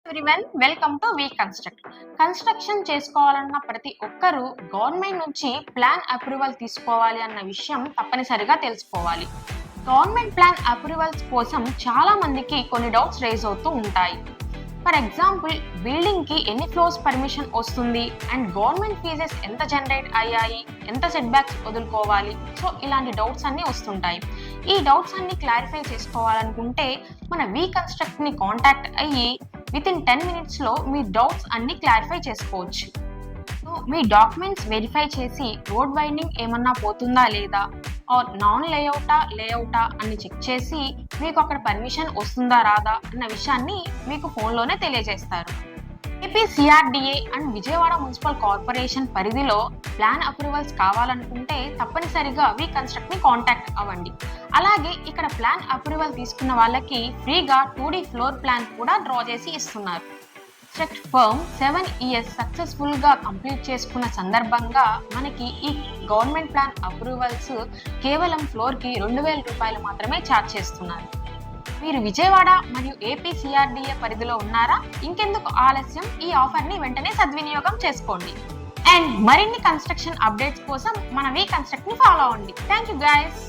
Everyone welcome to we construct. Construction చేసుకోవాలన్న ప్రతి ఒక్కరూ గవర్నమెంట్ నుంచి ప్లాన్ అప్రూవల్ తీసుకోవాలి అన్న విషయం తప్పనిసరిగా తెలుసుకోవాలి. గవర్నమెంట్ ప్లాన్ అప్రూవల్స్ కోసం చాలా మందికి కొన్ని డౌట్స్ రేజ్ అవుతూ ఉంటాయి. ఫర్ ఎగ్జాంపుల్, బిల్డింగ్ కి ఎన్ని ఫ్లోర్స్ పర్మిషన్ వస్తుంది అండ్ గవర్నమెంట్ ఫీజెస్ ఎంత జనరేట్ అయ్యాయి, ఎంత సెట్ బ్యాక్స్ వదులుకోవాలి. సో ఇలాంటి డౌట్స్ అన్ని వస్తుంటాయి. ఈ డౌట్స్ అన్ని క్లారిఫై చేసుకోవాలనుకుంటే మన వీ కన్స్ట్రక్ట్ ని కాంటాక్ట్ అయ్యి వితిన్ 10 minutes మీ డౌట్స్ అన్ని క్లారిఫై చేసుకోవచ్చు. సో మీ డాక్యుమెంట్స్ వెరిఫై చేసి రోడ్ వైండింగ్ ఏమన్నా పోతుందా లేదా, ఆర్ నాన్ లేఅవుటా అని చెక్ చేసి మీకు అక్కడ పర్మిషన్ వస్తుందా రాదా అన్న విషయాన్ని మీకు ఫోన్లోనే తెలియజేస్తారు. AP CRDA and Vijayawada municipal corporation పరిధిలో ప్లాన్ అప్రూవల్స్ కావాలనుకుంటే తప్పనిసరిగా వీ కన్స్ట్రక్ట్ ని కాంటాక్ట్ అవ్వండి. అలాగే ఇక్కడ ప్లాన్ అప్రూవల్ తీసుకున్న వాళ్ళకి ఫ్రీగా 2D ఫ్లోర్ ప్లాన్ కూడా డ్రా చేసి ఇస్తున్నారు. కన్స్ట్రక్ట్ ఫర్మ్ 7 years సక్సెస్ఫుల్ గా కంప్లీట్ చేసుకున్న సందర్భంగా మనకి ఈ గవర్నమెంట్ ప్లాన్ అప్రూవల్స్ కేవలం ఫ్లోర్ కి 2000 రూపాయలు మాత్రమే ఛార్జ్ చేస్తున్నారు. మీరు విజయవాడ మరియు ఏపీ సిఆర్డిఏ పరిధిలో ఉన్నారా? ఇంకెందుకు ఆలస్యం, ఈ ఆఫర్ ని వెంటనే సద్వినియోగం చేసుకోండి. అండ్ మరిన్ని కన్స్ట్రక్షన్ అప్డేట్స్ కోసం మన వీ కన్స్ట్రక్ట్ ని ఫాలో అవ్వండి. Thank you guys.